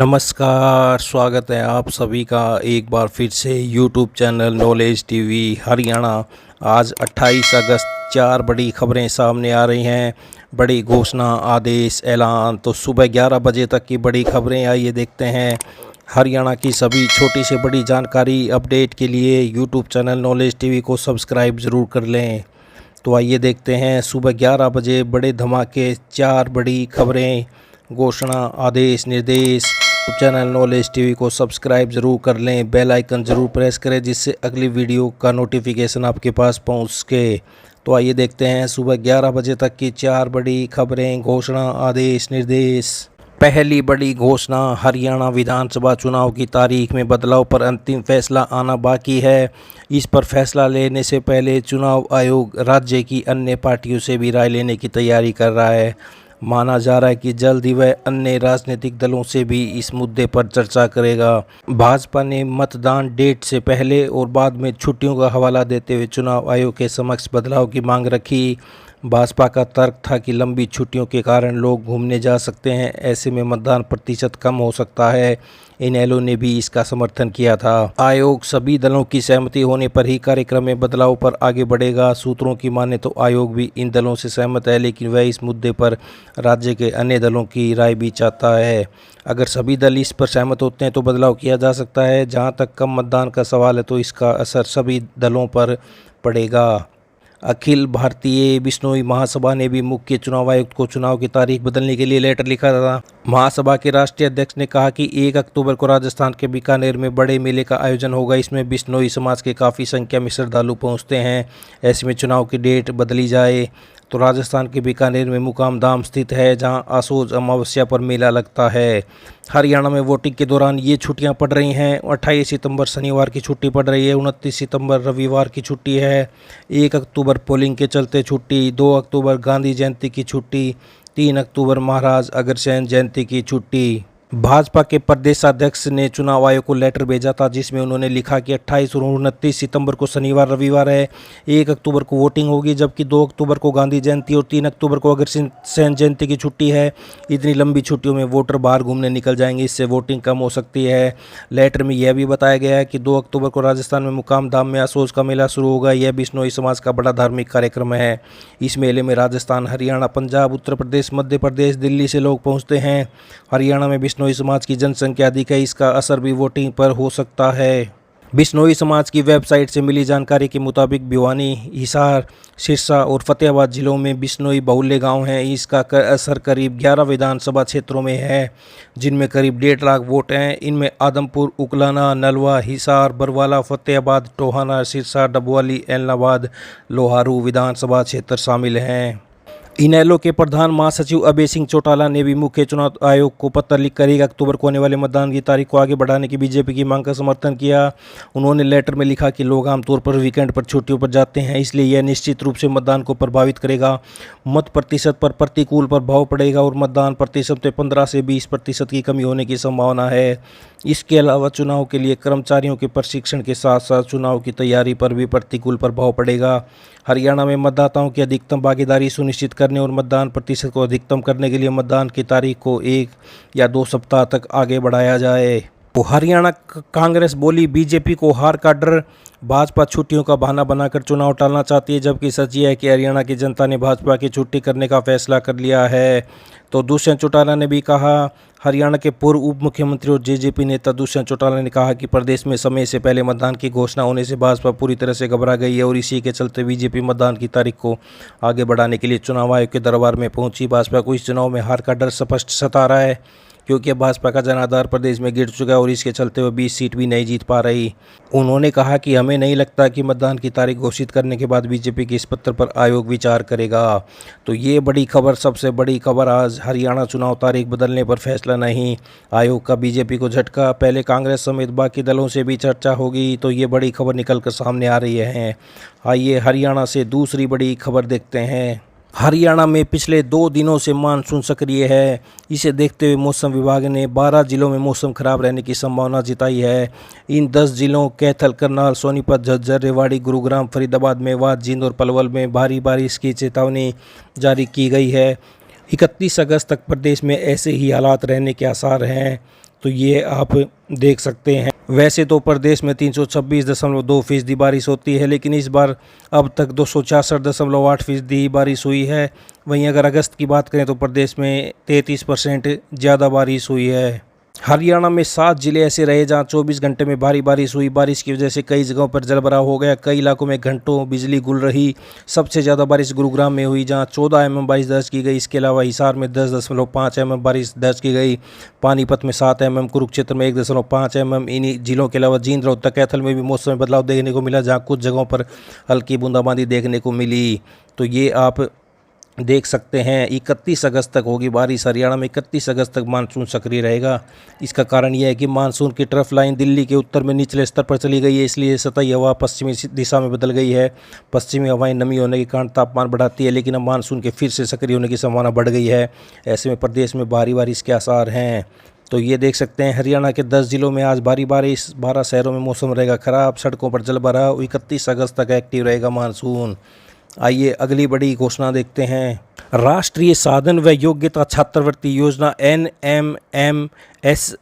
नमस्कार, स्वागत है आप सभी का एक बार फिर से YouTube channel knowledge TV Haryana. आज 28 अगस्त 4 बड़ी खबरें सामने आ रही हैं। बड़ी घोषणा, आदेश, ऐलान। तो सुबह 11 बजे तक की बड़ी खबरें, आइए देखते हैं। हरियाणा की सभी छोटी से बड़ी जानकारी अपडेट के लिए यूट्यूब चैनल नॉलेज टीवी को सब्सक्राइब ज़रूर कर लें। तो आइए देखते हैं सुबह 11 बजे बड़े धमाके, 4 बड़ी खबरें, घोषणा, आदेश, निर्देश। चैनल नॉलेज टीवी को सब्सक्राइब ज़रूर कर लें, बेल आइकन ज़रूर प्रेस करें जिससे अगली वीडियो का नोटिफिकेशन आपके पास पहुंच सके। तो आइए देखते हैं सुबह 11 बजे तक की 4 बड़ी खबरें, घोषणा, आदेश, निर्देश। पहली बड़ी घोषणा, हरियाणा विधानसभा चुनाव की तारीख में बदलाव पर अंतिम फैसला आना बाकी है। इस पर फैसला लेने से पहले चुनाव आयोग राज्य की अन्य पार्टियों से भी राय लेने की तैयारी कर रहा है। माना जा रहा है कि जल्द ही वह अन्य राजनीतिक दलों से भी इस मुद्दे पर चर्चा करेगा। भाजपा ने मतदान डेट से पहले और बाद में छुट्टियों का हवाला देते हुए चुनाव आयोग के समक्ष बदलाव की मांग रखी। भाजपा का तर्क था कि लंबी छुट्टियों के कारण लोग घूमने जा सकते हैं, ऐसे में मतदान प्रतिशत कम हो सकता है। इनेलो ने भी इसका समर्थन किया था। आयोग सभी दलों की सहमति होने पर ही कार्यक्रम में बदलाव पर आगे बढ़ेगा। सूत्रों की माने तो आयोग भी इन दलों से सहमत है, लेकिन वह इस मुद्दे पर राज्य के अन्य दलों की राय भी चाहता है। अगर सभी दल इस पर सहमत होते हैं तो बदलाव किया जा सकता है। जहां तक कम मतदान का सवाल है तो इसका असर सभी दलों पर पड़ेगा। अखिल भारतीय बिश्नोई महासभा ने भी मुख्य चुनाव आयुक्त को चुनाव की तारीख बदलने के लिए लेटर लिखा था। महासभा के राष्ट्रीय अध्यक्ष ने कहा कि 1 अक्टूबर को राजस्थान के बीकानेर में बड़े मेले का आयोजन होगा। इसमें बिश्नोई समाज के काफ़ी संख्या में श्रद्धालु पहुंचते हैं। ऐसे में चुनाव की डेट बदली जाए तो राजस्थान के बीकानेर में मुकामधाम स्थित है, जहां आसोज अमावस्या पर मेला लगता है। हरियाणा में वोटिंग के दौरान ये छुट्टियां पड़ रही हैं। 28 सितंबर शनिवार की छुट्टी पड़ रही है, 29 सितंबर रविवार की छुट्टी है, 1 अक्टूबर पोलिंग के चलते छुट्टी, 2 अक्टूबर गांधी जयंती की छुट्टी, 3 अक्टूबर महाराज अग्रसेन जयंती की छुट्टी। भाजपा के प्रदेशाध्यक्ष ने चुनाव आयोग को लेटर भेजा था, जिसमें उन्होंने लिखा कि 28 और 29 सितंबर को शनिवार रविवार है, 1 अक्टूबर को वोटिंग होगी, जबकि 2 अक्टूबर को गांधी जयंती और 3 अक्टूबर को अग्रसेन जयंती की छुट्टी है। इतनी लंबी छुट्टियों में वोटर बाहर घूमने निकल जाएंगे, इससे वोटिंग कम हो सकती है। लेटर में यह भी बताया गया है कि 2 अक्टूबर को राजस्थान में मुकामधाम में आसोज का मेला शुरू होगा। यह बिश्नोई समाज का बड़ा धार्मिक कार्यक्रम है। इस मेले में राजस्थान, हरियाणा, पंजाब, उत्तर प्रदेश, मध्य प्रदेश, दिल्ली से लोग पहुँचते हैं। हरियाणा में बिश्नोई समाज की जनसंख्या अधिक है, इसका असर भी वोटिंग पर हो सकता है। बिश्नोई समाज की वेबसाइट से मिली जानकारी के मुताबिक भिवानी, हिसार, सिरसा और फतेहाबाद जिलों में बिश्नोई बहुल्य गांव हैं। इसका असर करीब 11 विधानसभा क्षेत्रों में है, जिनमें करीब 1.5 लाख वोट हैं। इनमें आदमपुर, उकलाना, नलवा, हिसार, बरवाला, फतेहाबाद, टोहाना, सिरसा, डबवाली, एलनाबाद, लोहारू विधानसभा क्षेत्र शामिल हैं। इनेलो के प्रधान महासचिव अभय सिंह चौटाला ने भी मुख्य चुनाव आयोग को पत्र लिखकर 1 अक्टूबर को होने वाले मतदान की तारीख को आगे बढ़ाने की बीजेपी की मांग का समर्थन किया। उन्होंने लेटर में लिखा कि लोग आमतौर पर वीकेंड पर छुट्टियों पर जाते हैं, इसलिए यह निश्चित रूप से मतदान को प्रभावित करेगा। मत प्रतिशत पर प्रतिकूल प्रभाव पड़ेगा और मतदान प्रतिशत में 15 से 20% की कमी होने की संभावना है। इसके अलावा चुनाव के लिए कर्मचारियों के प्रशिक्षण के साथ साथ चुनाव की तैयारी पर भी प्रतिकूल प्रभाव पड़ेगा। हरियाणा में मतदाताओं की अधिकतम भागीदारी सुनिश्चित करने और मतदान प्रतिशत को अधिकतम करने के लिए मतदान की तारीख को 1 या 2 सप्ताह तक आगे बढ़ाया जाए। तो हरियाणा कांग्रेस बोली, बीजेपी को हार का डर, भाजपा छुट्टियों का बहाना बनाकर चुनाव टालना चाहती है, जबकि सच यह है कि हरियाणा की जनता ने भाजपा की छुट्टी करने का फैसला कर लिया है। तो दुष्यंत चौटाला ने भी कहा। हरियाणा के पूर्व उप मुख्यमंत्री और जेजेपी नेता दुष्यंत चौटाला ने कहा कि प्रदेश में समय से पहले मतदान की घोषणा होने से भाजपा पूरी तरह से घबरा गई है और इसी के चलते बीजेपी मतदान की तारीख को आगे बढ़ाने के लिए चुनाव आयोग के दरबार में पहुंची। भाजपा को इस चुनाव में हार का डर स्पष्ट सता रहा है, क्योंकि भाजपा का जनाधार प्रदेश में गिर चुका है और इसके चलते वह 20 सीट भी नहीं जीत पा रही। उन्होंने कहा कि हमें नहीं लगता कि मतदान की तारीख घोषित करने के बाद बीजेपी के इस पत्र पर आयोग विचार करेगा। तो ये बड़ी खबर, सबसे बड़ी खबर आज, हरियाणा चुनाव तारीख बदलने पर फैसला नहीं, आयोग का बीजेपी को झटका। पहले कांग्रेस समेत बाकी दलों से भी चर्चा होगी। तो ये बड़ी खबर निकल कर सामने आ रही है। आइए हरियाणा से दूसरी बड़ी खबर देखते हैं। हरियाणा में पिछले 2 दिनों से मानसून सक्रिय है। इसे देखते हुए मौसम विभाग ने 12 जिलों में मौसम खराब रहने की संभावना जताई है। इन 10 जिलों कैथल, करनाल, सोनीपत, झज्जर, रेवाड़ी, गुरुग्राम, फरीदाबाद, मेवात, जींद और पलवल में भारी बारिश की चेतावनी जारी की गई है। 31 अगस्त तक प्रदेश में ऐसे ही हालात रहने के आसार हैं। तो ये आप देख सकते हैं। वैसे तो प्रदेश में 326.2% बारिश होती है, लेकिन इस बार अब तक 266.8% बारिश हुई है। वहीं अगर अगस्त की बात करें तो प्रदेश में 33% ज़्यादा बारिश हुई है। हरियाणा में 7 जिले ऐसे रहे जहां 24 घंटे में भारी बारिश हुई। बारिश की वजह से कई जगहों पर जलभराव हो गया, कई इलाकों में घंटों बिजली गुल रही। सबसे ज़्यादा बारिश गुरुग्राम में हुई जहां 14 mm बारिश दर्ज की गई। इसके अलावा हिसार में 10.5 mm बारिश दर्ज की गई, पानीपत में 7 mm, कुरुक्षेत्र में 1.5 mm। इन्हीं जिलों के अलावा जींद, रोहतक, कैथल में भी मौसम में बदलाव देखने को मिला, जहाँ कुछ जगहों पर हल्की बूंदाबांदी देखने को मिली। तो ये आप देख सकते हैं 31 अगस्त तक होगी बारिश। हरियाणा में 31 अगस्त तक मानसून सक्रिय रहेगा। इसका कारण यह है कि मानसून की ट्रफ लाइन दिल्ली के उत्तर में निचले स्तर पर चली गई है, इसलिए सतही हवा पश्चिमी दिशा में बदल गई है। पश्चिमी हवाएं नमी होने के कारण तापमान बढ़ाती है, लेकिन अब मानसून के फिर से सक्रिय होने की संभावना बढ़ गई है। ऐसे में प्रदेश में भारी बारिश के आसार हैं। तो ये देख सकते हैं हरियाणा के 10 जिलों में आज भारी बारिश, 12 शहरों में मौसम रहेगा खराब, सड़कों पर जलभराव। 31 अगस्त तक एक्टिव रहेगा मानसून। आइए अगली बड़ी घोषणा देखते हैं। राष्ट्रीय साधन व योग्यता छात्रवृत्ति योजना NMMSS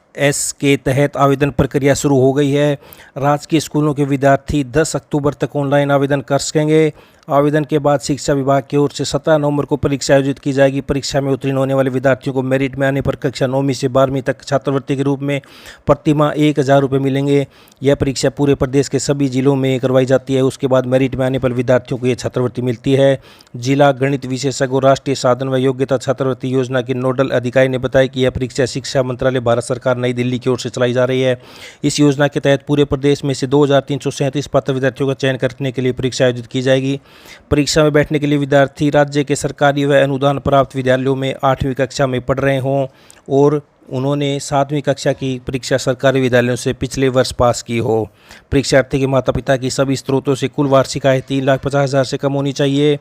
के तहत आवेदन प्रक्रिया शुरू हो गई है। राजकीय स्कूलों के विद्यार्थी 10 अक्टूबर तक ऑनलाइन आवेदन कर सकेंगे। आवेदन के बाद शिक्षा विभाग की ओर से 17 नवंबर को परीक्षा आयोजित की जाएगी। परीक्षा में उत्तीर्ण होने वाले विद्यार्थियों को मेरिट में आने पर कक्षा 9वीं से 12वीं तक छात्रवृत्ति के रूप में प्रतिमाह 1000 रुपये मिलेंगे। यह परीक्षा पूरे प्रदेश के सभी जिलों में करवाई जाती है। उसके बाद मेरिट में आने पर विद्यार्थियों को यह छात्रवृत्ति मिलती है। जिला गणित विशेषज्ञ और राष्ट्रीय साधन व योग्यता छात्रवृत्ति योजना के नोडल अधिकारी ने बताया कि यह परीक्षा शिक्षा मंत्रालय, भारत सरकार, नई दिल्ली की ओर से चलाई जा रही है। इस योजना के तहत पूरे प्रदेश में से 2337 पात्र विद्यार्थियों का चयन करने के लिए परीक्षा आयोजित की जाएगी। परीक्षा में बैठने के लिए विद्यार्थी राज्य के सरकारी व अनुदान प्राप्त विद्यालयों में 8वीं कक्षा में पढ़ रहे हों और उन्होंने 7वीं कक्षा की परीक्षा सरकारी विद्यालयों से पिछले वर्ष पास की हो। परीक्षार्थी के माता पिता की सभी स्रोतों से कुल वार्षिक आय 3,50,000 से कम होनी चाहिए।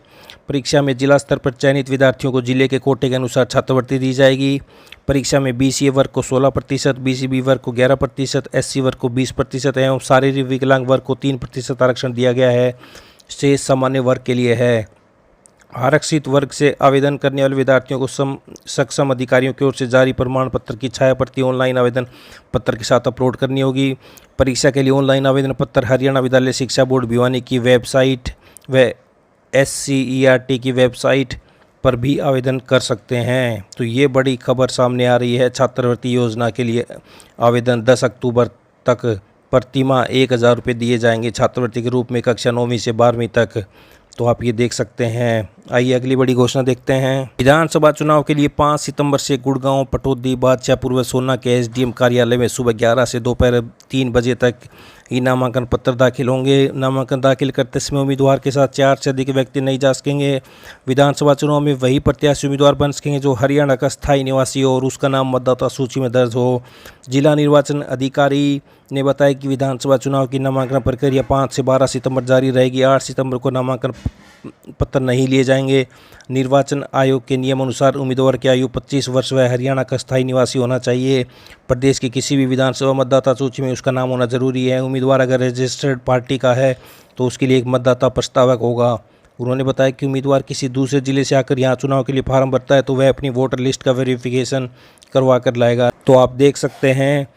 परीक्षा में जिला स्तर पर चयनित विद्यार्थियों को जिले के कोटे के अनुसार छात्रवृत्ति दी जाएगी। परीक्षा में BCA वर्ग को 16%, BCB वर्ग को 11%, SC वर्ग को 20% एवं शारीरिक विकलांग वर्ग को 3% आरक्षण दिया गया है। शेष सामान्य वर्ग के लिए है। आरक्षित वर्ग से आवेदन करने वाले विद्यार्थियों को सक्षम अधिकारियों की ओर से जारी प्रमाण पत्र की छायाप्रति ऑनलाइन आवेदन पत्र के साथ अपलोड करनी होगी। परीक्षा के लिए ऑनलाइन आवेदन पत्र हरियाणा विद्यालय शिक्षा बोर्ड भिवानी की वेबसाइट व SCERT की वेबसाइट पर भी आवेदन कर सकते हैं। तो ये बड़ी खबर सामने आ रही है। छात्रवृत्ति योजना के लिए आवेदन 10 अक्टूबर तक प्रतिमाह 1000 रुपये दिए जाएंगे छात्रवृत्ति के रूप में कक्षा 9वीं से 12वीं तक। तो आप ये देख सकते हैं। आइए अगली बड़ी घोषणा देखते हैं। विधानसभा चुनाव के लिए 5 सितंबर से गुड़गांव, पटौदी, बादशाहपुर व सोना के SDM कार्यालय में सुबह 11 से दोपहर 3 बजे तक ही नामांकन पत्र दाखिल होंगे। नामांकन दाखिल करते समय उम्मीदवार के साथ 4 से अधिक व्यक्ति नहीं जा सकेंगे। विधानसभा चुनाव में वही प्रत्याशी उम्मीदवार बन सकेंगे जो हरियाणा का स्थायी निवासी हो और उसका नाम मतदाता सूची में दर्ज हो। जिला निर्वाचन अधिकारी ने बताया कि विधानसभा चुनाव की नामांकन प्रक्रिया 5 से 12 सितंबर जारी रहेगी। 8 सितंबर को नामांकन पत्र नहीं लिए जाएंगे। निर्वाचन आयोग के नियम अनुसार उम्मीदवार की आयु 25 वर्ष व हरियाणा का स्थायी निवासी होना चाहिए। प्रदेश की किसी भी विधानसभा मतदाता सूची में उसका नाम होना जरूरी है। उम्मीदवार अगर रजिस्टर्ड पार्टी का है तो उसके लिए एक मतदाता प्रस्तावक होगा। उन्होंने बताया कि उम्मीदवार किसी दूसरे जिले से आकर यहाँ चुनाव के लिए फार्म भरता है तो वह अपनी वोटर लिस्ट का वेरिफिकेशन करवा कर लाएगा। तो आप देख सकते हैं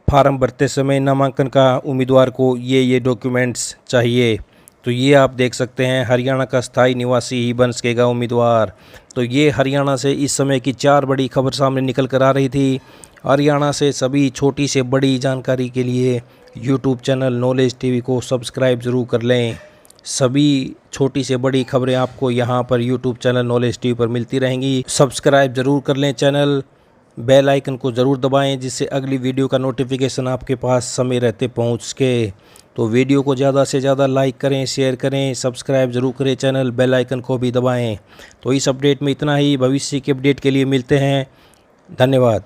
फार्म भरते समय नामांकन का उम्मीदवार को ये डॉक्यूमेंट्स चाहिए। तो ये आप देख सकते हैं हरियाणा का स्थायी निवासी ही बन सकेगा उम्मीदवार। तो ये हरियाणा से इस समय की 4 बड़ी खबर सामने निकल कर आ रही थी। हरियाणा से सभी छोटी से बड़ी जानकारी के लिए यूट्यूब चैनल नॉलेज टीवी को सब्सक्राइब ज़रूर कर लें। सभी छोटी से बड़ी खबरें आपको यहाँ पर यूट्यूब चैनल नॉलेज टीवी पर मिलती रहेंगी। सब्सक्राइब ज़रूर कर लें चैनल, बेल आइकन को ज़रूर दबाएं जिससे अगली वीडियो का नोटिफिकेशन आपके पास समय रहते पहुँच सके। तो वीडियो को ज़्यादा से ज़्यादा लाइक करें, शेयर करें, सब्सक्राइब ज़रूर करें चैनल, बेल आइकन को भी दबाएं। तो इस अपडेट में इतना ही। भविष्य के अपडेट के लिए मिलते हैं। धन्यवाद।